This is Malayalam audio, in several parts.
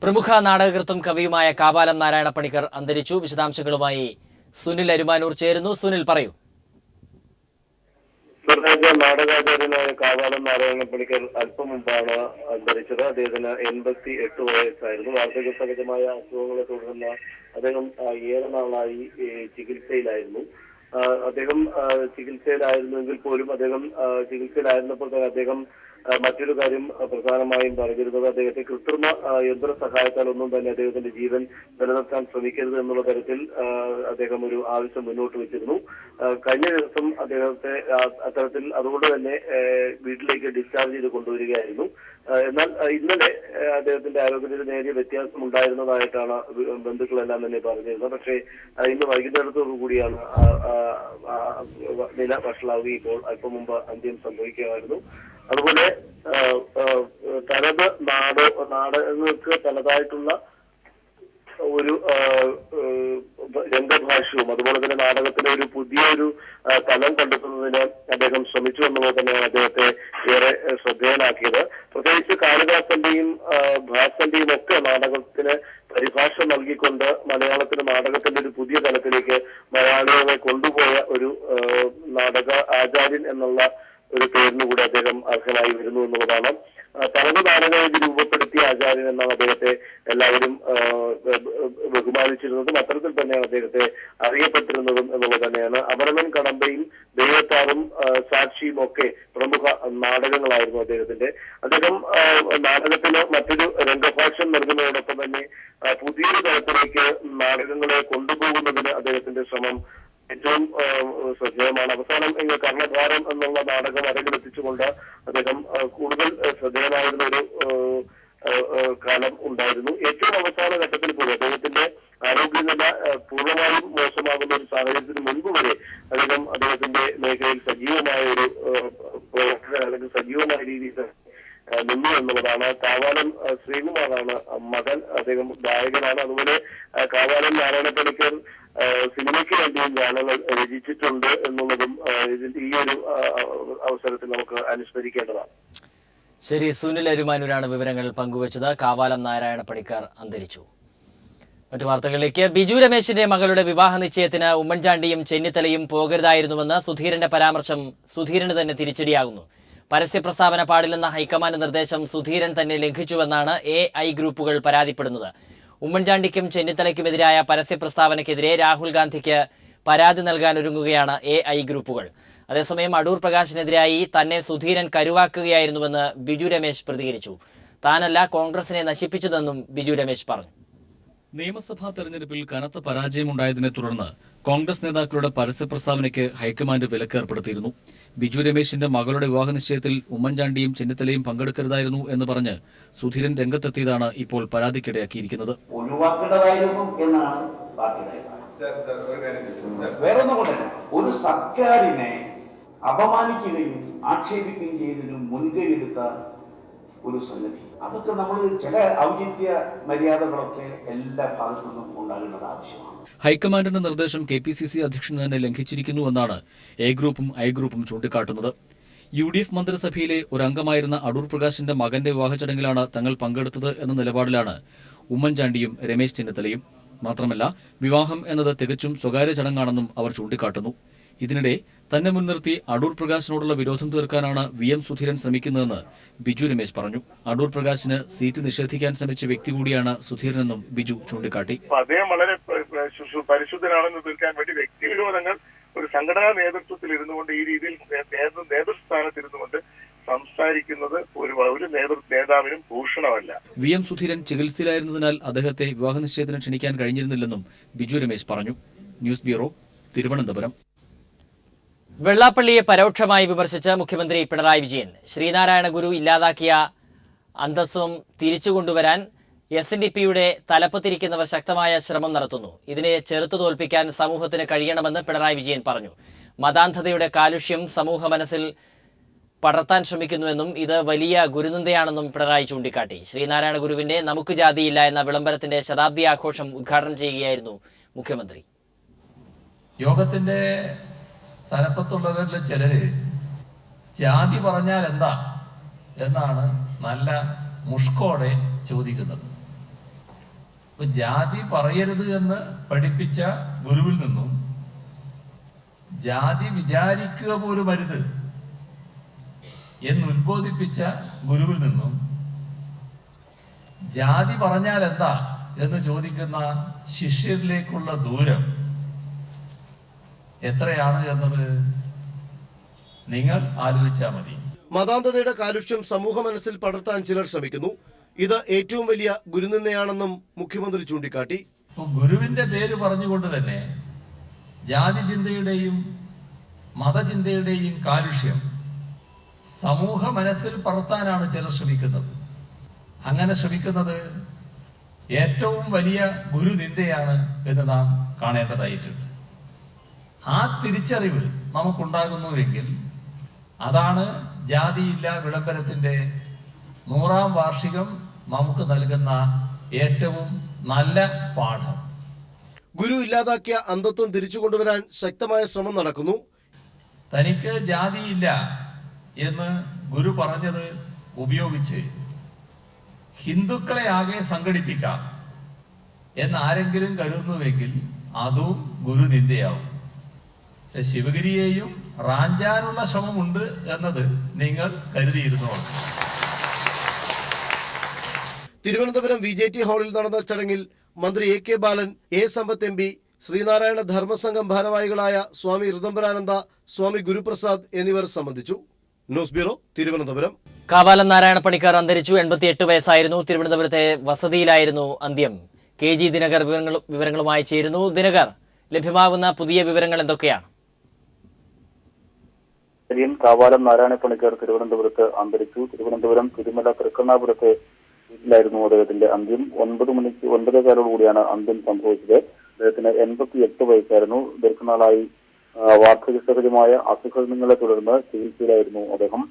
പ്രമുഖ നാടകകൃത്തും കവിയുമായ കാവാലം നാരായണ പണിക്കർ അന്തരിച്ചു. വിശദാംശങ്ങളുമായി സുനിൽ അരുമാനൂർ ചേരുന്നു. സുനിൽ, പറയൂ. നാടകാചാര്യനായ കാവാലം നാരായണ പണിക്കർ അല്പം മുമ്പാണ് അന്തരിച്ചത്. അദ്ദേഹത്തിന് 88 വയസ്സായിരുന്നു. വാർദ്ധക്യസഹജമായ അസുഖങ്ങളെ തുടർന്ന് അദ്ദേഹം ഏറെ നാളായി ചികിത്സയിലായിരുന്നു. അദ്ദേഹം ചികിത്സയിലായിരുന്നെങ്കിൽ പോലും ചികിത്സയിലായിരുന്നപ്പോൾ തന്നെ അദ്ദേഹം മറ്റൊരു കാര്യം പ്രധാനമായും പറഞ്ഞിരുന്നത് അദ്ദേഹത്തെ കൃത്രിമ യന്ത്ര സഹായത്താൽ ഒന്നും തന്നെ അദ്ദേഹത്തിന്റെ ജീവൻ നിലനിർത്താൻ ശ്രമിക്കരുത് എന്നുള്ള തരത്തിൽ അദ്ദേഹം ഒരു ആവശ്യം മുന്നോട്ട് വെച്ചിരുന്നു. കഴിഞ്ഞ ദിവസം അദ്ദേഹത്തെ അത്തരത്തിൽ അതുകൊണ്ട് തന്നെ വീട്ടിലേക്ക് ഡിസ്ചാർജ് ചെയ്ത് കൊണ്ടുവരികയായിരുന്നു. എന്നാൽ ഇന്നലെ അദ്ദേഹത്തിന്റെ ആരോഗ്യത്തിൽ നേരിയ വ്യത്യാസം ഉണ്ടായിരുന്നതായിട്ടാണ് ബന്ധുക്കളെല്ലാം തന്നെ പറഞ്ഞിരുന്നത്. പക്ഷേ ഇന്ന് വൈകുന്നേരത്തോടു കൂടിയാണ് നില വഷളാവുകയും അല്പം മുമ്പ് അന്ത്യം സംഭവിക്കുകയായിരുന്നു. അതുപോലെ തനത് നാടകങ്ങൾക്ക് തനതായിട്ടുള്ള ഒരു രംഗഭാഷ്യവും അതുപോലെ തന്നെ നാടകത്തിന്റെ ഒരു പുതിയൊരു തലം കണ്ടെത്തുന്നതിന് അദ്ദേഹം ശ്രമിച്ചു എന്നുള്ളത് തന്നെയാണ് അദ്ദേഹത്തെ ഏറെ ശ്രദ്ധേയനാക്കിയത്. പ്രത്യേകിച്ച് കാളിദാസന്റെയും ഭാസന്റെയും ഒക്കെ നാടകത്തിന് പരിഭാഷ നൽകിക്കൊണ്ട് മലയാളത്തിന് നാടകത്തിന്റെ ഒരു പുതിയ തലത്തിലേക്ക് മലയാളികളെ കൊണ്ടുപോയ ഒരു നാടക ആചാര്യൻ എന്നുള്ള ഒരു പേരിന് കൂടെ അദ്ദേഹം അർഹനായി വരുന്നു എന്നുള്ളതാണ്. തനത് നാടകവേദി രൂപപ്പെടുത്തിയ ആചാര്യൻ എന്നാണ് അദ്ദേഹത്തെ എല്ലാവരും ബഹുമാനിച്ചിരുന്നതും അത്തരത്തിൽ തന്നെയാണ് അദ്ദേഹത്തെ അറിയപ്പെട്ടിരുന്നതും എന്നുള്ളത് തന്നെയാണ്. അമരമൻ കടമ്പയും ദൈവത്താറും സാക്ഷിയും ഒക്കെ പ്രമുഖ നാടകങ്ങളായിരുന്നു അദ്ദേഹത്തിന്റെ. അദ്ദേഹം നാടകത്തിന് മറ്റൊരു രംഗഭാഷ്യം നൽകുന്നതോടൊപ്പം തന്നെ പുതിയൊരു തലത്തിലേക്ക് നാടകങ്ങളെ കൊണ്ടുപോകുന്നതിന് അദ്ദേഹത്തിന്റെ ശ്രമം ഏറ്റവും ശ്രദ്ധേയമാണ്. അവസാനം കർണഭാരം എന്നുള്ള നാടകം അരങ്ങിലെത്തിച്ചുകൊണ്ട് അദ്ദേഹം കൂടുതൽ ശ്രദ്ധേയമായിരുന്ന ഒരു കാലം ഉണ്ടായിരുന്നു. ഏറ്റവും അവസാന ഘട്ടത്തിൽ പോലും അദ്ദേഹത്തിന്റെ ആരോഗ്യനില പൂർണ്ണമായും മോശമാകുന്ന ഒരു സാഹചര്യത്തിന് മുൻപ് വരെ അദ്ദേഹത്തിന്റെ മേഖലയിൽ സജീവമായ ഒരു അല്ലെങ്കിൽ സജീവമായ രീതിയിൽ നിന്നു എന്നുള്ളതാണ്. കാവാലം ശ്രീകുമാറാണ് മകൻ. അദ്ദേഹം ഗായകനാണ്. അതുപോലെ കാവാലം നാരായണ പണിക്കർ സിനിമയ്ക്ക് വേണ്ടിയും ഗാനങ്ങൾ രചിച്ചിട്ടുണ്ട് എന്നുള്ളതും ഈ ഒരു അവസരത്തിൽ നമുക്ക് അനുസ്മരിക്കേണ്ടതാണ്. ശരി, സുനിൽ അരുമാനൂരാണ് വിവരങ്ങൾ പങ്കുവച്ചത്. കാവാലം നാരായണ പണിക്കർ അന്തരിച്ചു. മറ്റു വാർത്തകളിലേക്ക്. ബിജു രമേശിന്റെ മകളുടെ വിവാഹ നിശ്ചയത്തിന് ഉമ്മൻചാണ്ടിയും ചെന്നിത്തലയും പോകരുതായിരുന്നുവെന്ന് സുധീരന്റെ പരാമർശം സുധീരന് തന്നെ തിരിച്ചടിയാകുന്നു. പരസ്യ പ്രസ്താവന പാടില്ലെന്ന ഹൈക്കമാൻഡ് നിർദ്ദേശം സുധീരൻ തന്നെ ലംഘിച്ചുവെന്നാണ് AI ഗ്രൂപ്പുകൾ പരാതിപ്പെടുന്നത്. ഉമ്മൻചാണ്ടിക്കും ചെന്നിത്തലയ്ക്കുമെതിരായ പരസ്യ പ്രസ്താവനയ്ക്കെതിരെ രാഹുൽ ഗാന്ധിക്ക് പരാതി നൽകാൻ ഒരുങ്ങുകയാണ് AI ഗ്രൂപ്പുകൾ. അതേസമയം അടൂർ പ്രകാശിനെതിരായി തന്നെ സുധീരൻ കരുവാക്കുകയായിരുന്നുവെന്ന് ബിജു രമേശ് പ്രതികരിച്ചു. താനല്ല കോൺഗ്രസിനെ നശിപ്പിച്ചതെന്നും ബിജു രമേശ് പറഞ്ഞു. നിയമസഭാ തെരഞ്ഞെടുപ്പിൽ കനത്ത പരാജയമുണ്ടായതിനെ തുടർന്ന് കോൺഗ്രസ് നേതാക്കളുടെ പരസ്യ പ്രസ്താവനയ്ക്ക് ഹൈക്കമാൻഡ് വിലക്ക് ഏർപ്പെടുത്തിയിരുന്നു. ബിജു രമേശിന്റെ മകളുടെ വിവാഹ നിശ്ചയത്തിൽ ഉമ്മൻചാണ്ടിയും ചെന്നിത്തലയും പങ്കെടുക്കരുതായിരുന്നു എന്ന് പറഞ്ഞ് സുധീരൻ രംഗത്തെത്തിയതാണ് ഇപ്പോൾ പരാതിക്കിടയാക്കിയിരിക്കുന്നത്. ഒഴിവാക്കേണ്ടതായിരുന്നു എന്നാണ് വേറൊന്നുകൊണ്ട് ഒരു സർക്കാരിനെ അപമാനിക്കുകയും ആക്ഷേപിക്കുകയും ചെയ്തതിന് മുൻകൈ എടുത്ത ഒരു സംഗതി, അതൊക്കെ നമ്മൾ ചില ഔചിത്യ മര്യാദകളൊക്കെ എല്ലാ ഭാഗത്തു നിന്നും ഉണ്ടാകേണ്ടത് ആവശ്യമാണ്. ഹൈക്കമാൻഡിന്റെ നിർദ്ദേശം KPCC അധ്യക്ഷൻ തന്നെ ലംഘിച്ചിരിക്കുന്നുവെന്നാണ് A ഗ്രൂപ്പും I ഗ്രൂപ്പും ചൂണ്ടിക്കാട്ടുന്നത്. UDF മന്ത്രിസഭയിലെ ഒരു അംഗമായിരുന്ന അടൂർ പ്രകാശിന്റെ മകന്റെ വിവാഹ ചടങ്ങിലാണ് തങ്ങൾ പങ്കെടുത്തത് എന്ന നിലപാടിലാണ് ഉമ്മൻചാണ്ടിയും രമേശ് ചെന്നിത്തലയും. മാത്രമല്ല, വിവാഹം എന്നത് തികച്ചും സ്വകാര്യ ചടങ്ങാണെന്നും അവർ ചൂണ്ടിക്കാട്ടുന്നു. ഇതിനിടെ തന്നെ മുൻനിർത്തി അടൂർ പ്രകാശിനോടുള്ള വിരോധം തീർക്കാനാണ് VM സുധീരൻ ശ്രമിക്കുന്നതെന്ന് ബിജു രമേശ് പറഞ്ഞു. അടൂർ പ്രകാശിന് സീറ്റ് നിഷേധിക്കാൻ ശ്രമിച്ച വ്യക്തി കൂടിയാണ് സുധീരനെന്നും ബിജു ചൂണ്ടിക്കാട്ടി. അദ്ദേഹം വളരെ പരിശുദ്ധനാണെന്ന് തീർക്കാൻ വേണ്ടി വ്യക്തിവിരോധങ്ങൾ ഒരു സംഘടനാ നേതൃത്വത്തിൽ ഇരുന്നുകൊണ്ട് ഈ രീതിയിൽ നേതൃസ്ഥാനത്തിരുന്നുകൊണ്ട് സംസാരിക്കുന്നത് ഒരു നേതാവിനും ഭൂഷണമല്ല. VM സുധീരൻ ചികിത്സയിലായിരുന്നതിനാൽ അദ്ദേഹത്തെ വിവാഹ നിശ്ചയത്തിന് ക്ഷണിക്കാൻ കഴിഞ്ഞിരുന്നില്ലെന്നും ബിജു രമേശ് പറഞ്ഞു. News bureau, Thiruvananthapuram. വെള്ളാപ്പള്ളിയെ പരോക്ഷമായി വിമർശിച്ച് മുഖ്യമന്ത്രി പിണറായി വിജയൻ. ശ്രീനാരായണ ഗുരു ഇല്ലാതാക്കിയ അന്തസ്സും തിരിച്ചുകൊണ്ടുവരാൻ SNDPയുടെ തലപ്പത്തിരിക്കുന്നവർ ശക്തമായ ശ്രമം നടത്തുന്നു. ഇതിനെ ചെറുത്തു തോൽപ്പിക്കാൻ സമൂഹത്തിന് കഴിയണമെന്ന് പിണറായി വിജയൻ പറഞ്ഞു. മതാന്ധതയുടെ കാലുഷ്യം സമൂഹ മനസ്സിൽ പടർത്താൻ ശ്രമിക്കുന്നുവെന്നും ഇത് വലിയ ഗുരുനിന്ദയാണെന്നും പിണറായി ചൂണ്ടിക്കാട്ടി. ശ്രീനാരായണ ഗുരുവിന്റെ നമുക്ക് ജാതിയില്ല എന്ന വിളംബരത്തിന്റെ ശതാബ്ദി ആഘോഷം ഉദ്ഘാടനം ചെയ്യുകയായിരുന്നു മുഖ്യമന്ത്രി. യോഗത്തിന്റെ തലപ്പത്തുള്ളവരിൽ ചിലര് ജാതി പറഞ്ഞാൽ എന്താ എന്നാണ് നല്ല മുഷ്കോടെ ചോദിക്കുന്നത്. ജാതി പറയരുത് എന്ന് പഠിപ്പിച്ച ഗുരുവിൽ നിന്നും ജാതി വിചാരിക്കുക പോലും അരുത് എന്ന് ഉത്ബോധിപ്പിച്ച ഗുരുവിൽ നിന്നും ജാതി പറഞ്ഞാൽ എന്താ എന്ന് ചോദിക്കുന്ന ശിഷ്യരിലേക്കുള്ള ദൂരം എത്രയാണ് എന്നത് നിങ്ങൾ ആലോചിച്ചാൽ മതി. മതാന്ധതയുടെ കാലുഷ്യം സമൂഹ മനസ്സിൽ പടർത്താൻ ചിലർ ശ്രമിക്കുന്നു. ഇത് ഏറ്റവും വലിയ ഗുരുനിന്ദയാണെന്നും മുഖ്യമന്ത്രി ചൂണ്ടിക്കാട്ടി. ഗുരുവിന്റെ പേര് പറഞ്ഞുകൊണ്ട് തന്നെ ജാതി ചിന്തയുടെയും മതചിന്തയുടെയും കാലുഷ്യം സമൂഹ മനസ്സിൽ പടർത്താനാണ് ചിലർ ശ്രമിക്കുന്നത്. അങ്ങനെ ശ്രമിക്കുന്നത് ഏറ്റവും വലിയ ഗുരുനിന്ദയാണ് എന്ന് നാം കാണേണ്ടതായിട്ടുണ്ട്. ആ തിരിച്ചറിവ് നമുക്കുണ്ടാകുന്നുവെങ്കിൽ അതാണ് ജാതിയില്ല വിളംബരത്തിന്റെ 100ാം വാർഷികം നമുക്ക് നൽകുന്ന ഏറ്റവും നല്ല പാഠം. ഗുരു ഇല്ലാതാക്കിയ അന്ധത്വം തിരിച്ചു കൊണ്ടുവരാൻ ശക്തമായ ശ്രമം നടക്കുന്നു. തനിക്ക് ജാതിയില്ല എന്ന് ഗുരു പറഞ്ഞത് ഉപയോഗിച്ച് ഹിന്ദുക്കളെ ആകെ സംഘടിപ്പിക്കാം എന്നാരെങ്കിലും കരുതുന്നുവെങ്കിൽ അതും ഗുരുനിന്ദയാവും. ശിവഗിരിയെയും റാഞ്ചാനുള്ള ശ്രമമുണ്ട് എന്നത് നിങ്ങൾ കരുതിയിരുന്നു. തിരുവനന്തപുരം VJT ഹാളിൽ നടന്ന ചടങ്ങിൽ മന്ത്രി AK Balan, A Sampath MP, Sreenarayana Dharmasangham ഭാരവാഹികളായ സ്വാമി ഋതംബരാനന്ദ, സ്വാമി ഗുരുപ്രസാദ് എന്നിവർ സംബന്ധിച്ചു. News bureau, Thiruvananthapuram. കാവാലം നാരായണ പണിക്കർ അന്തരിച്ചു. 88 വയസ്സായിരുന്നു. തിരുവനന്തപുരത്തെ വസതിയിലായിരുന്നു അന്ത്യം. KG ദിനകർ വിവരങ്ങളുമായി ചേരുന്നു. ദിനകർ, ലഭ്യമാകുന്ന പുതിയ വിവരങ്ങൾ എന്തൊക്കെയാണ്? കാവാലം നാരായണ പണിക്കർ തിരുവനന്തപുരത്ത് അന്തരിച്ചു. തിരുവനന്തപുരം തിരുമല തൃക്കണ്ണാപുരത്തെ വീട്ടിലായിരുന്നു അദ്ദേഹത്തിന്റെ അന്ത്യം. 9:15 അന്ത്യം സംഭവിച്ചത്. അദ്ദേഹത്തിന് 88 വയസ്സായിരുന്നു. ദീർഘനാളായി വാർദ്ധക്യസഹജമായ അസുഖങ്ങളെ തുടർന്ന് ചികിത്സയിലായിരുന്നു അദ്ദേഹം.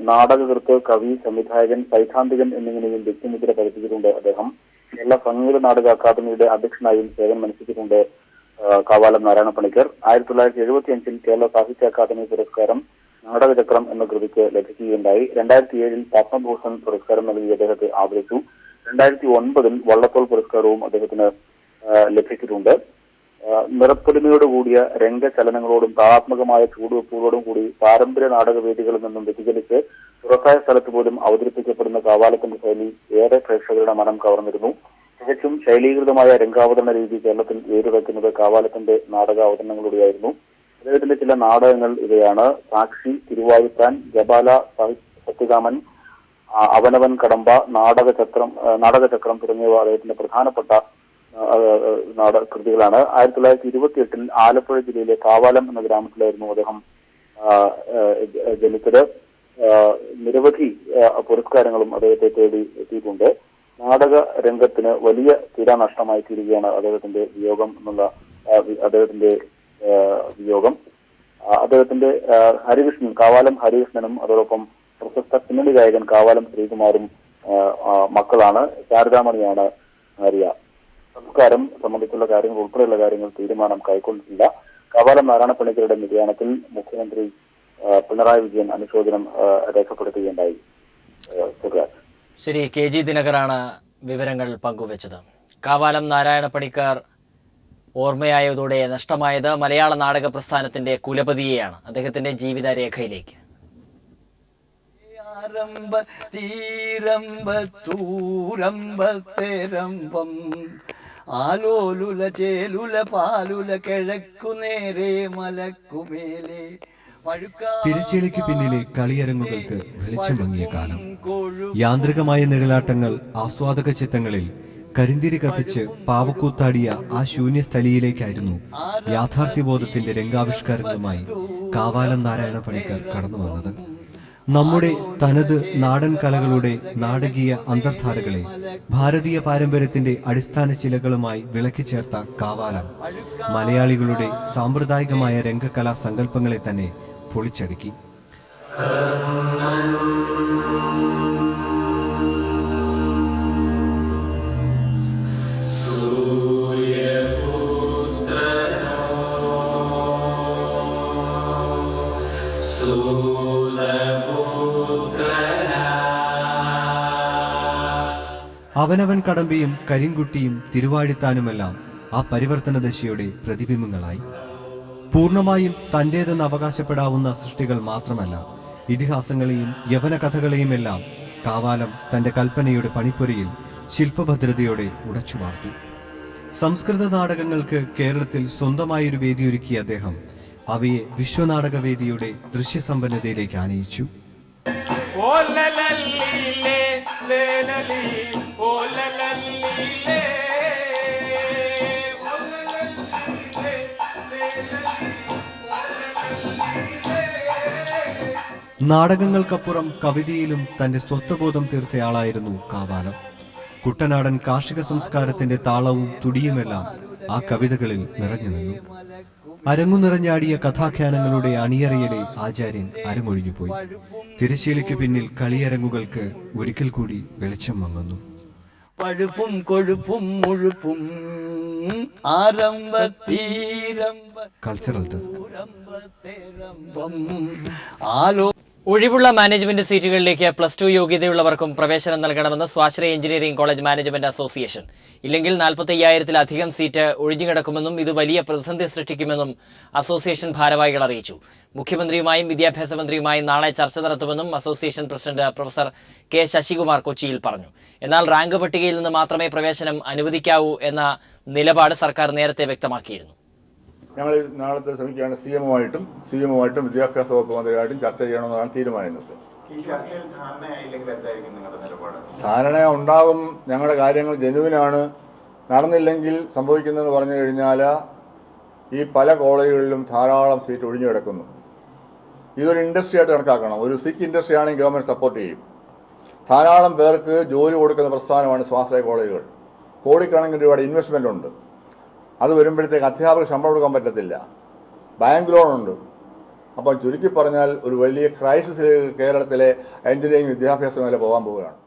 നാടകകൃത്ത്, കവി, സംവിധായകൻ, സൈദ്ധാന്തികൻ എന്നിങ്ങനെയും വ്യക്തിമുദ്ര പതിപ്പിച്ചിട്ടുണ്ട് അദ്ദേഹം. കേരള സംഗീത നാടക അക്കാദമിയുടെ അധ്യക്ഷനായും സേവനമനുഷ്ഠിച്ചിട്ടുണ്ട് കാവാലം നാരായണ പണിക്കർ. 1975 കേരള സാഹിത്യ അക്കാദമി പുരസ്കാരം നാടകചക്രം എന്ന കൃതിക്ക് ലഭിക്കുകയുണ്ടായി. 2007 പത്മഭൂഷൺ പുരസ്കാരം നൽകി അദ്ദേഹത്തെ ആദരിച്ചു. 2009 വള്ളത്തോൾ പുരസ്കാരവും അദ്ദേഹത്തിന് ലഭിച്ചിട്ടുണ്ട്. നിറപ്പൊലിമയോടുകൂടിയ രംഗചലനങ്ങളോടും താളാത്മകമായ ചൂടുവെപ്പുകളോടും കൂടി പാരമ്പര്യ നാടകവേദികളിൽ നിന്നും വ്യതിചലിച്ച് തുറസായ സ്ഥലത്ത് പോലും അവതരിപ്പിക്കപ്പെടുന്ന കാവാലത്തിന്റെ ശൈലി ഏറെ പ്രേക്ഷകരുടെ മനം കവർന്നിരുന്നു. തികച്ചും ശൈലീകൃതമായ രംഗാവതരണ രീതി കേരളത്തിൽ വേരുവയ്ക്കുന്നത് കാവാലത്തിന്റെ നാടകാവതരണങ്ങളിലൂടെയായിരുന്നു. അദ്ദേഹത്തിന്റെ ചില നാടകങ്ങൾ ഇവയാണ്: സാക്ഷി, തിരുവായുത്താൻ, ജപാല, സത്യകാമൻ, അവനവൻ കടമ്പ, നാടകചക്രം തുടങ്ങിയവ അദ്ദേഹത്തിന്റെ പ്രധാനപ്പെട്ട കൃതികളാണ്. 1928 ആലപ്പുഴ ജില്ലയിലെ കാവാലം എന്ന ഗ്രാമത്തിലായിരുന്നു അദ്ദേഹം ജനിച്ചത്. നിരവധി പുരസ്കാരങ്ങളും അദ്ദേഹത്തെ തേടി എത്തിയിട്ടുണ്ട്. നാടക രംഗത്തിന് വലിയ തീരാനഷ്ടമായി തീരുകയാണ് അദ്ദേഹത്തിന്റെ വിയോഗം. അദ്ദേഹത്തിന്റെ ഹരികൃഷ്ണൻ, കാവാലം ഹരികൃഷ്ണനും അതോടൊപ്പം പ്രശസ്ത പിന്നണി ഗായകൻ കാവാലം ശ്രീകുമാറും മക്കളാണ്. ശാരദാമണിയാണ് ഭാര്യ. സംസ്കാരം സംബന്ധിച്ചുള്ള കാര്യങ്ങൾ ഉൾപ്പെടെയുള്ള കാര്യങ്ങൾ തീരുമാനം കൈക്കൊണ്ടിട്ടില്ല. കാവാലം നാരായണ പണിക്കരുടെ നിര്യാണത്തിൽ മുഖ്യമന്ത്രി പിണറായി വിജയൻ അനുശോചനം രേഖപ്പെടുത്തുകയുണ്ടായി. ശരി, KG ദിനകറാണ് വിവരങ്ങൾ പങ്കുവച്ചത്. കാവാലം നാരായണ പണിക്കർ ഓർമ്മയായതോടെ നഷ്ടമായത് മലയാള നാടക പ്രസ്ഥാനത്തിന്റെ കുലപതിയെയാണ്. അദ്ദേഹത്തിന്റെ ജീവിതരേഖയിലേക്ക്. ആലോലുല ചേലുല പാലുല കിഴക്കു നേരെ മലക്കുമേലെ. തിരശ്ശീലയ്ക്ക് പിന്നിലെ കളിയരങ്ങുകൾക്ക് വെളിച്ചം മങ്ങിയ കാലം. യാന്ത്രികമായ നിഴലാട്ടങ്ങൾ ആസ്വാദക ചിത്തങ്ങളിൽ കരിന്തിരി കത്തിച്ച് പാവക്കൂത്താടിയ ആ ശൂന്യസ്ഥലിയിലേക്കായിരുന്നു യാഥാർത്ഥ്യബോധത്തിന്റെ രംഗാവിഷ്കാരങ്ങളുമായി കാവാലം നാരായണ പണിക്കർ കടന്നു വന്നത്. നമ്മുടെ തനത് നാടൻ കലകളുടെ നാടകീയ അന്തർധാരകളെ ഭാരതീയ പാരമ്പര്യത്തിന്റെ അടിസ്ഥാന ശിലകളുമായി വിളക്കിച്ചേർത്ത കാവാലം മലയാളികളുടെ സാമ്പ്രദായികമായ രംഗകലാ സങ്കല്പങ്ങളെ തന്നെ പൊളിച്ചടുക്കി. അവനവൻ കടമ്പയും കരിങ്കുട്ടിയും തിരുവാഴിത്താനുമെല്ലാം ആ പരിവർത്തന ദശയുടെ പ്രതിബിംബങ്ങളായി. പൂർണ്ണമായും തന്റേതെന്ന് അവകാശപ്പെടാവുന്ന സൃഷ്ടികൾ മാത്രമല്ല, ഇതിഹാസങ്ങളെയും യവന കഥകളെയുമെല്ലാം കാവാലം തന്റെ കൽപ്പനയുടെ പണിപ്പുരയിൽ ശില്പഭദ്രതയോടെ ഉടച്ചുവാർത്തു. സംസ്കൃത നാടകങ്ങൾക്ക് കേരളത്തിൽ സ്വന്തമായൊരു വേദിയൊരുക്കിയ അദ്ദേഹം അവയെ വിശ്വനാടകവേദിയുടെ ദൃശ്യസമ്പന്നതയിലേക്ക് ആനയിച്ചു. നാടകങ്ങൾക്കപ്പുറം കവിതയിലും തന്റെ സ്വത്വബോധം തീർത്തയാളായിരുന്നു കാവാലം. കുട്ടനാടൻ കാർഷിക സംസ്കാരത്തിന്റെ താളവും തുടിയുമെല്ലാം ആ കവിതകളിൽ നിറഞ്ഞു നിന്നു. അരങ്ങു നിറഞ്ഞാടിയ കഥാഖ്യാനങ്ങളുടെ അണിയറയിലെ ആചാര്യൻ അരങ്ങൊഴിഞ്ഞുപോയി. തിരശ്ശീലയ്ക്കു പിന്നിൽ കളിയരങ്ങുകൾക്ക് ഒരിക്കൽ കൂടി വെളിച്ചം മങ്ങുന്നു. പഴുപ്പും കൊഴുപ്പും മുഴുപ്പും കൾച്ചറൽ ഡെസ്ക്. ഒഴിവുള്ള മാനേജ്മെന്റ് സീറ്റുകളിലേക്ക് +2 യോഗ്യതയുള്ളവർക്കും പ്രവേശനം നൽകണമെന്ന് സ്വാശ്രയ എഞ്ചിനീയറിംഗ് കോളേജ് മാനേജ്മെന്റ് അസോസിയേഷൻ. ഇല്ലെങ്കിൽ 45,000-ലധികം സീറ്റ് ഒഴിഞ്ഞുകിടക്കുമെന്നും ഇത് വലിയ പ്രതിസന്ധി സൃഷ്ടിക്കുമെന്നും അസോസിയേഷൻ ഭാരവാഹികൾ അറിയിച്ചു. മുഖ്യമന്ത്രിയുമായും വിദ്യാഭ്യാസ മന്ത്രിയുമായും നാളെ ചർച്ച നടത്തുമെന്നും association president professor K Sasikumar കൊച്ചിയിൽ പറഞ്ഞു. എന്നാൽ റാങ്ക് പട്ടികയിൽ നിന്ന് മാത്രമേ പ്രവേശനം അനുവദിക്കാവൂ എന്ന നിലപാട് സർക്കാർ നേരത്തെ വ്യക്തമാക്കിയിരുന്നു. ഞങ്ങൾ നാളത്തെ ശ്രമിക്കുകയാണ് സിഎമ്മുമായിട്ടും വിദ്യാഭ്യാസ വകുപ്പ് മന്ത്രിയായിട്ടും ചർച്ച ചെയ്യണമെന്നാണ് തീരുമാനിക്കുന്നത്. ധാരണ ഉണ്ടാകും. ഞങ്ങളുടെ കാര്യങ്ങൾ ജനുവിനാണ്. നടന്നില്ലെങ്കിൽ സംഭവിക്കുന്നതെന്ന് പറഞ്ഞു കഴിഞ്ഞാൽ ഈ പല കോളേജുകളിലും ധാരാളം സീറ്റ് ഒഴിഞ്ഞു കിടക്കുന്നു. ഇതൊരു ഇൻഡസ്ട്രി ആയിട്ട് കണക്കാക്കണം. ഒരു സിക്ക് ഇൻഡസ്ട്രി ആണെങ്കിൽ ഗവൺമെൻറ് സപ്പോർട്ട് ചെയ്യും. ധാരാളം പേർക്ക് ജോലി കൊടുക്കുന്ന പ്രസ്ഥാനമാണ് സ്വാശ്രയ കോളേജുകൾ. കോടിക്കണക്കിന് രൂപയുടെ ഇൻവെസ്റ്റ്മെൻ്റ് ഉണ്ട്. അത് വരുമ്പോഴത്തേക്ക് അധ്യാപകർക്ക് ശമ്പളം കൊടുക്കാൻ പറ്റത്തില്ല. ബാങ്ക് ലോണുണ്ട്. അപ്പം ചുരുക്കി പറഞ്ഞാൽ ഒരു വലിയ ക്രൈസിസിലേക്ക് കേരളത്തിലെ എഞ്ചിനീയറിംഗ് വിദ്യാഭ്യാസ മേഖല പോകാൻ പോവുകയാണ്.